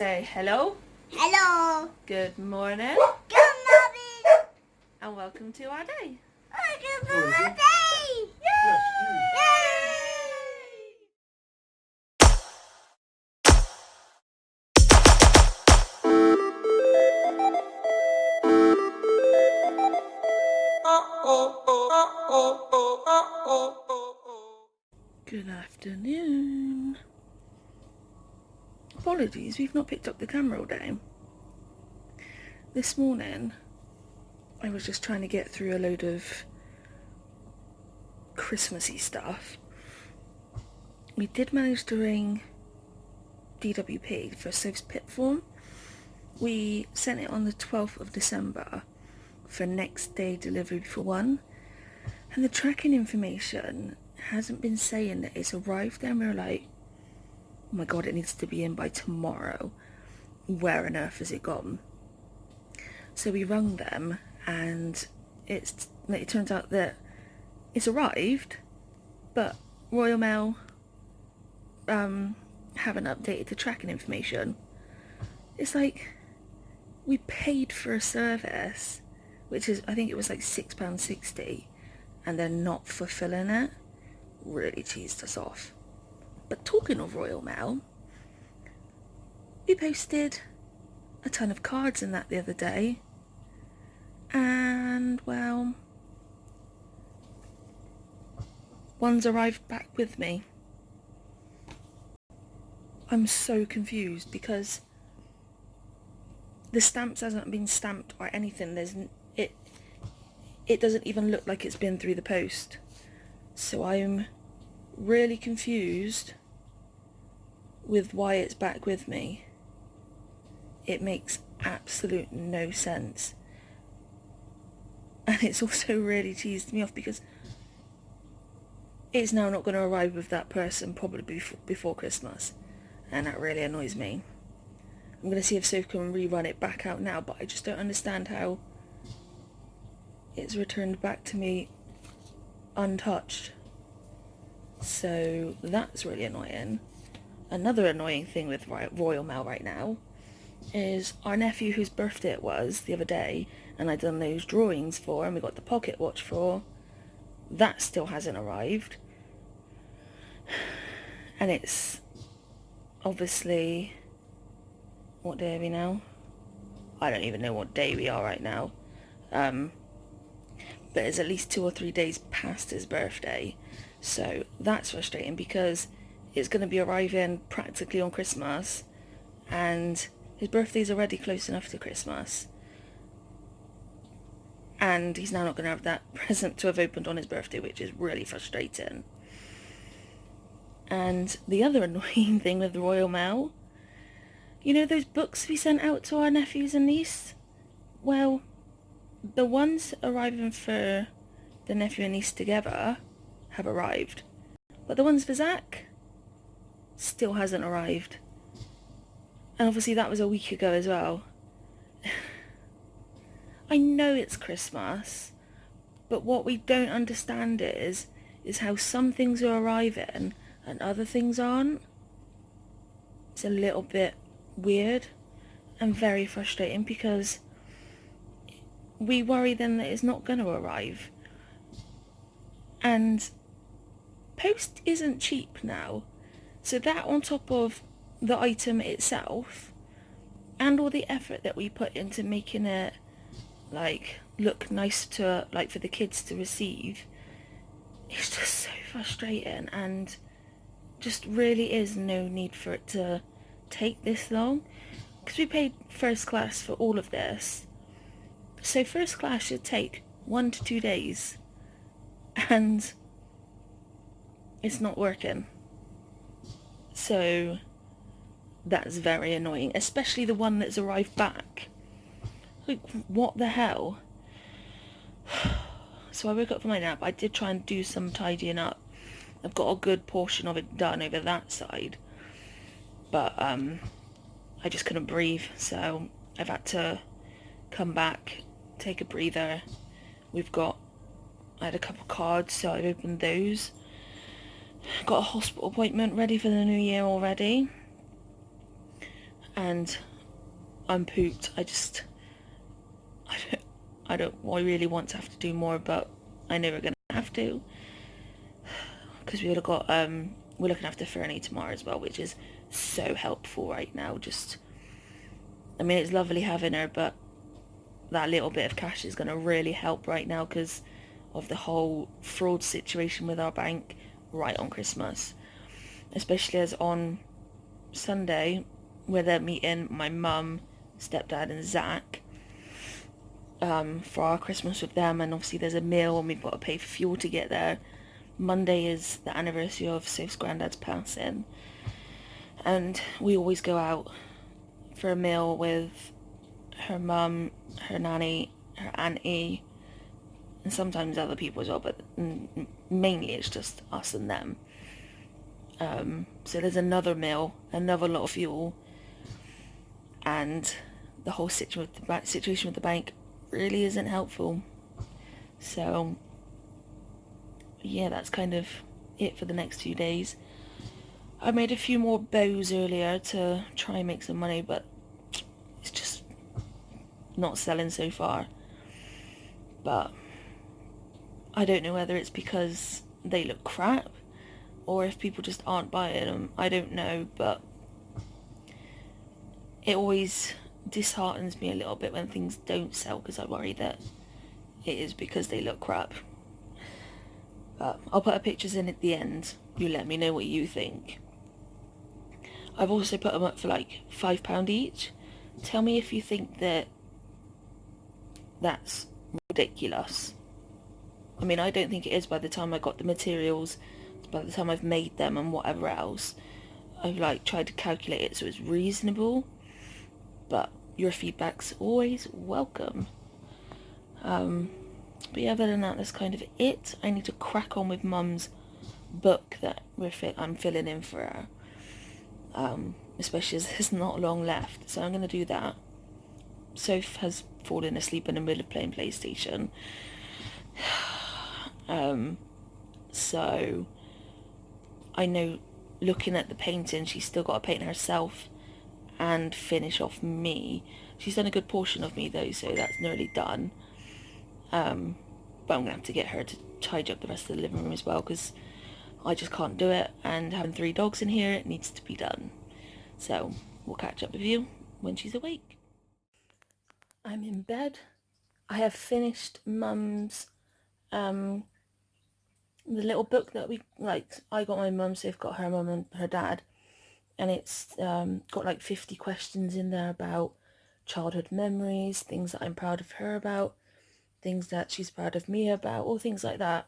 Say hello. Hello. Good morning. Good morning. And welcome to our day. Good morning. Yay! Good afternoon. Apologies, we've not picked up the camera all day. This morning, I was just trying to get through a load of Christmassy stuff. We did manage to ring DWP for Soph's PIP form. We sent it on the 12th of December for next day delivery for 1. And the tracking information hasn't been saying that it's arrived there. And we were like, oh my god, it needs to be in by tomorrow. Where on earth has it gone? So we rung them, and it turns out that it's arrived, but Royal Mail haven't updated the tracking information. It's like, we paid for a service, which is, I think it was like £6.60, and they're not fulfilling it. Really cheesed us off. But talking of Royal Mail, we posted a ton of cards in that the other day, and well, one's arrived back with me. I'm so confused because the stamps hasn't been stamped or anything. It doesn't even look like it's been through the post. So I'm really confused with why it's back with me. It makes absolute no sense. And it's also really cheesed me off because it's now not going to arrive with that person probably before Christmas. And that really annoys me. I'm going to see if Soph can rerun it back out now, but I just don't understand how it's returned back to me untouched. So that's really annoying. Another annoying thing with Royal Mail right now is our nephew, whose birthday it was the other day, and I'd done those drawings for, and we got the pocket watch for, that still hasn't arrived. And it's obviously, what day are we now? I don't even know what day we are right now. But it's at least 2 or 3 days past his birthday. So that's frustrating because it's going to be arriving practically on Christmas, and his birthday's already close enough to Christmas. And he's now not going to have that present to have opened on his birthday, which is really frustrating. And the other annoying thing with the Royal Mail, you know those books we sent out to our nephews and niece? Well, the ones arriving for the nephew and niece together have arrived. But the ones for Zach still hasn't arrived. And obviously that was a week ago as well. I know it's Christmas, but what we don't understand is how some things are arriving and other things aren't. It's a little bit weird and very frustrating because we worry then that it's not going to arrive. And post isn't cheap now. So that on top of the item itself and all the effort that we put into making it like look nice to, like, for the kids to receive, it's just so frustrating, and just really is no need for it to take this long, because we paid first class for all of this. So first class should take 1 to 2 days, and it's not working. So that's very annoying, especially the one that's arrived back. Like, what the hell? So I woke up from my nap. I did try and do some tidying up. I've got a good portion of it done over that side, but I just couldn't breathe, so I've had to come back, take a breather. I had a couple cards, so I've opened those. Got a hospital appointment ready for the new year already. and I'm pooped. I really want to have to do more, but I know we're gonna have to, because we're looking after Fernie tomorrow as well, which is so helpful right now. I mean, it's lovely having her, but that little bit of cash is gonna really help right now because of the whole fraud situation with our bank right on Christmas, especially as on Sunday where they're meeting my mum, stepdad and Zach for our Christmas with them, and obviously there's a meal and we've got to pay for fuel to get there. Monday is the anniversary of Soph's granddad's passing, and we always go out for a meal with her mum, her nanny, her auntie, and sometimes other people as well, but mainly it's just us and them. So there's another meal, another lot of fuel, and the whole situation with the bank really isn't helpful. So yeah, that's kind of it for the next few days. I made a few more bows earlier to try and make some money, but it's just not selling so far. But I don't know whether it's because they look crap or if people just aren't buying them. I don't know, but it always disheartens me a little bit when things don't sell, because I worry that it is because they look crap. But I'll put our pictures in at the end. You let me know what you think. I've also put them up for like £5 each. Tell me if you think that that's ridiculous. I mean, I don't think it is by the time I got the materials, by the time I've made them and whatever else. I've like tried to calculate it so it's reasonable, but your feedback's always welcome. But yeah, other than that, that's kind of it. I need to crack on with Mum's book that I'm filling in for her, especially as there's not long left, so I'm going to do that. Soph has fallen asleep in the middle of playing PlayStation. So I know, looking at the painting, she's still got to paint herself and finish off me. She's done a good portion of me though, so that's nearly done. But I'm gonna have to get her to tidy up the rest of the living room as well, because I just can't do it, and having 3 dogs in here, it needs to be done. So we'll catch up with you when she's awake. I'm in bed. I have finished Mum's the little book that I got my mum, Soph got her mum and her dad, and it's got like 50 questions in there about childhood memories, things that I'm proud of her about, things that she's proud of me about, all things like that.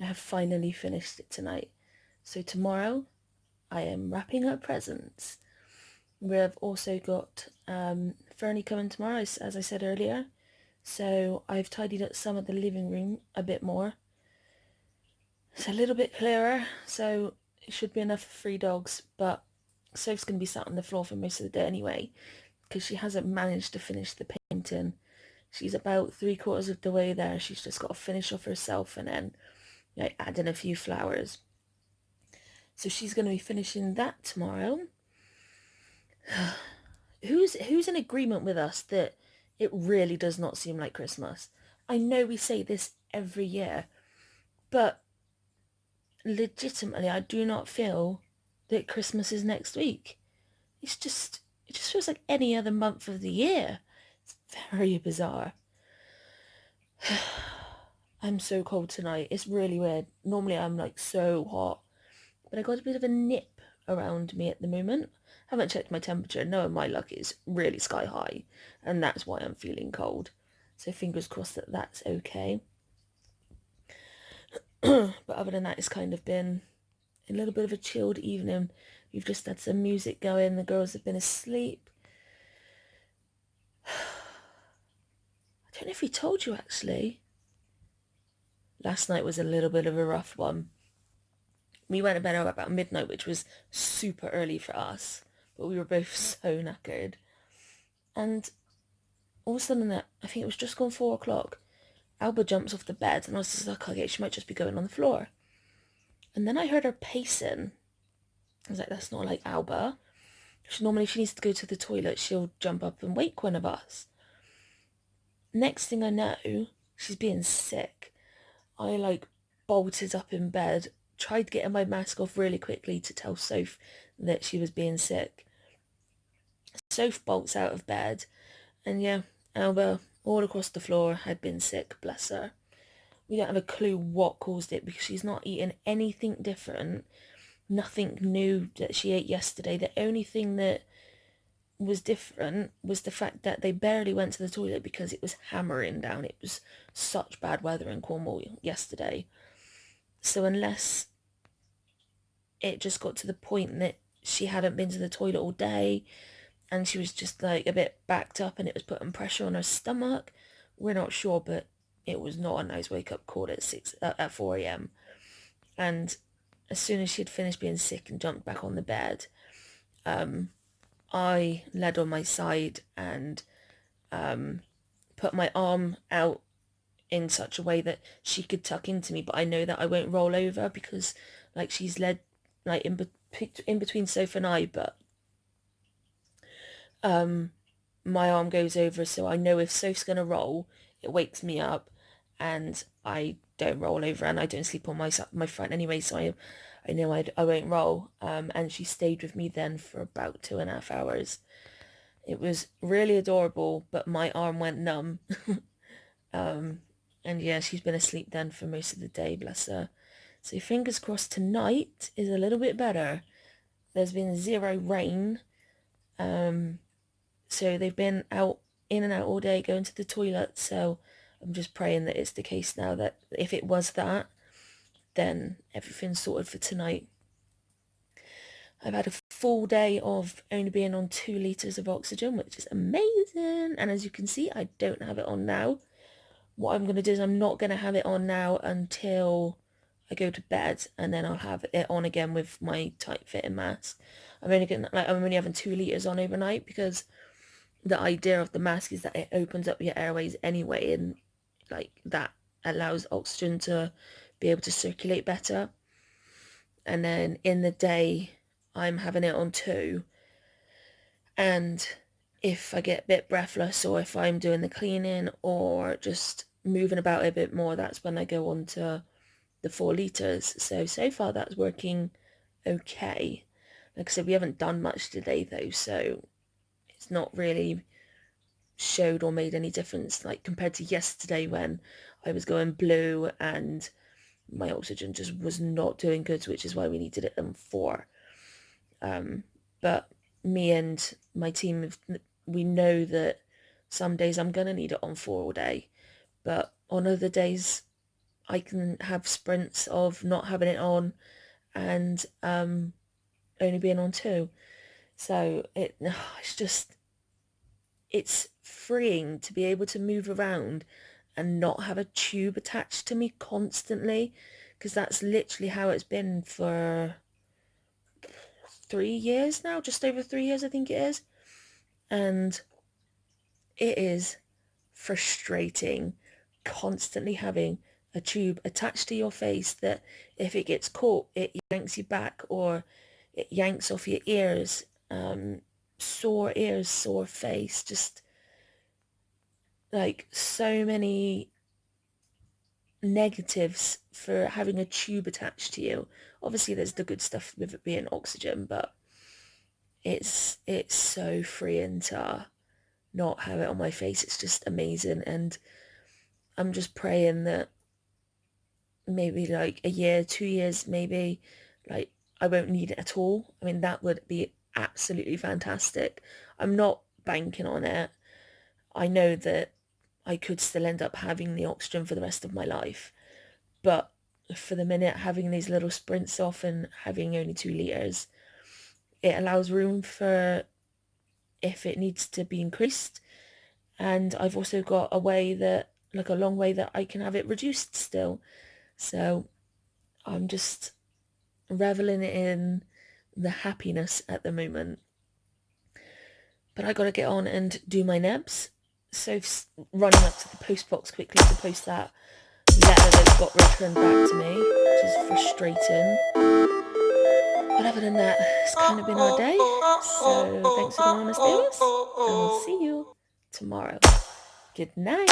I have finally finished it tonight. So tomorrow I am wrapping up presents. We've also got Fernie coming tomorrow, as I said earlier. So I've tidied up some of the living room a bit more. It's a little bit clearer, so it should be enough for 3 dogs, but Soph's going to be sat on the floor for most of the day anyway, because she hasn't managed to finish the painting. She's about 3/4 of the way there. She's just got to finish off herself and then add in a few flowers. So she's going to be finishing that tomorrow. Who's in agreement with us that it really does not seem like Christmas? I know we say this every year, but legitimately I do not feel that Christmas is next week. It just feels like any other month of the year. It's very bizarre. I'm so cold tonight. It's really weird. Normally I'm like so hot, but I got a bit of a nip around me at the moment. Haven't checked my temperature. Knowing my luck, is really sky high, and that's why I'm feeling cold. So fingers crossed that that's okay. But other than that, it's kind of been a little bit of a chilled evening. We've just had some music going. The girls have been asleep. I don't know if we told you actually. Last night was a little bit of a rough one. We went to bed about midnight, which was super early for us, but we were both so knackered. And all of a sudden, I think it was just gone 4 o'clock, Alba jumps off the bed, and I was just like, okay, she might just be going on the floor. And then I heard her pacing. I was like, that's not like Alba. Normally she needs to go to the toilet, she'll jump up and wake one of us. Next thing I know, she's being sick. I like bolted up in bed, tried getting my mask off really quickly to tell Soph that she was being sick. Soph bolts out of bed, and yeah, Alba all across the floor had been sick, bless her. We don't have a clue what caused it because she's not eating anything different, nothing new that she ate yesterday. The only thing that was different was the fact that they barely went to the toilet because it was hammering down. It was such bad weather in Cornwall yesterday. So unless it just got to the point that she hadn't been to the toilet all day and she was just like a bit backed up and it was putting pressure on her stomach, we're not sure, but it was not a nice wake-up call at 4 a.m. And as soon as she'd finished being sick and jumped back on the bed, I led on my side and put my arm out in such a way that she could tuck into me, but I know that I won't roll over because like she's led like in between Soph and I, but my arm goes over, so I know if Soph's gonna roll, it wakes me up and I don't roll over and I don't sleep on my front anyway, so I know I won't roll. And she stayed with me then for about 2.5 hours. It was really adorable, but my arm went numb. And yeah, she's been asleep then for most of the day, bless her. So fingers crossed tonight is a little bit better. There's been 0 rain. So they've been out, in and out all day, going to the toilet. So I'm just praying that it's the case now, that if it was that, then everything's sorted for tonight. I've had a full day of only being on 2 litres of oxygen, which is amazing. And as you can see, I don't have it on now. What I'm going to do is I'm not going to have it on now until I go to bed, and then I'll have it on again with my tight fitting mask. I'm only having 2 litres on overnight because the idea of the mask is that it opens up your airways anyway, and like that allows oxygen to be able to circulate better. And then in the day I'm having it on 2, and if I get a bit breathless or if I'm doing the cleaning or just moving about a bit more, that's when I go on to the 4 litres. So far that's working okay. Like I said, we haven't done much today though, so it's not really showed or made any difference like compared to yesterday when I was going blue and my oxygen just was not doing good, which is why we needed it on 4. But me and my team, we know that some days I'm going to need it on 4 all day, but on other days I can have sprints of not having it on and only being on 2. So it's freeing to be able to move around and not have a tube attached to me constantly, because that's literally how it's been for 3 years now, just over 3 years I think it is. And it is frustrating constantly having a tube attached to your face that if it gets caught, it yanks you back or it yanks off your ears. Sore ears, sore face, just like so many negatives for having a tube attached to you. Obviously there's the good stuff with it being oxygen, but it's so freeing to not have it on my face. It's just amazing, and I'm just praying that maybe like a year, 2 years maybe, like I won't need it at all. I mean, that would be absolutely fantastic. I'm not banking on it. I know that I could still end up having the oxygen for the rest of my life, but for the minute, having these little sprints off and having only 2 litres, it allows room for if it needs to be increased. And I've also got a way that, like a long way that I can have it reduced still. So I'm just reveling in the happiness at the moment. But I gotta get on and do my nebs. Soph's running up to the post box quickly to post that letter that got returned back to me, which is frustrating. But other than that, it's kind of been our day. So thanks for being on us, Davis. And we'll see you tomorrow. Good night.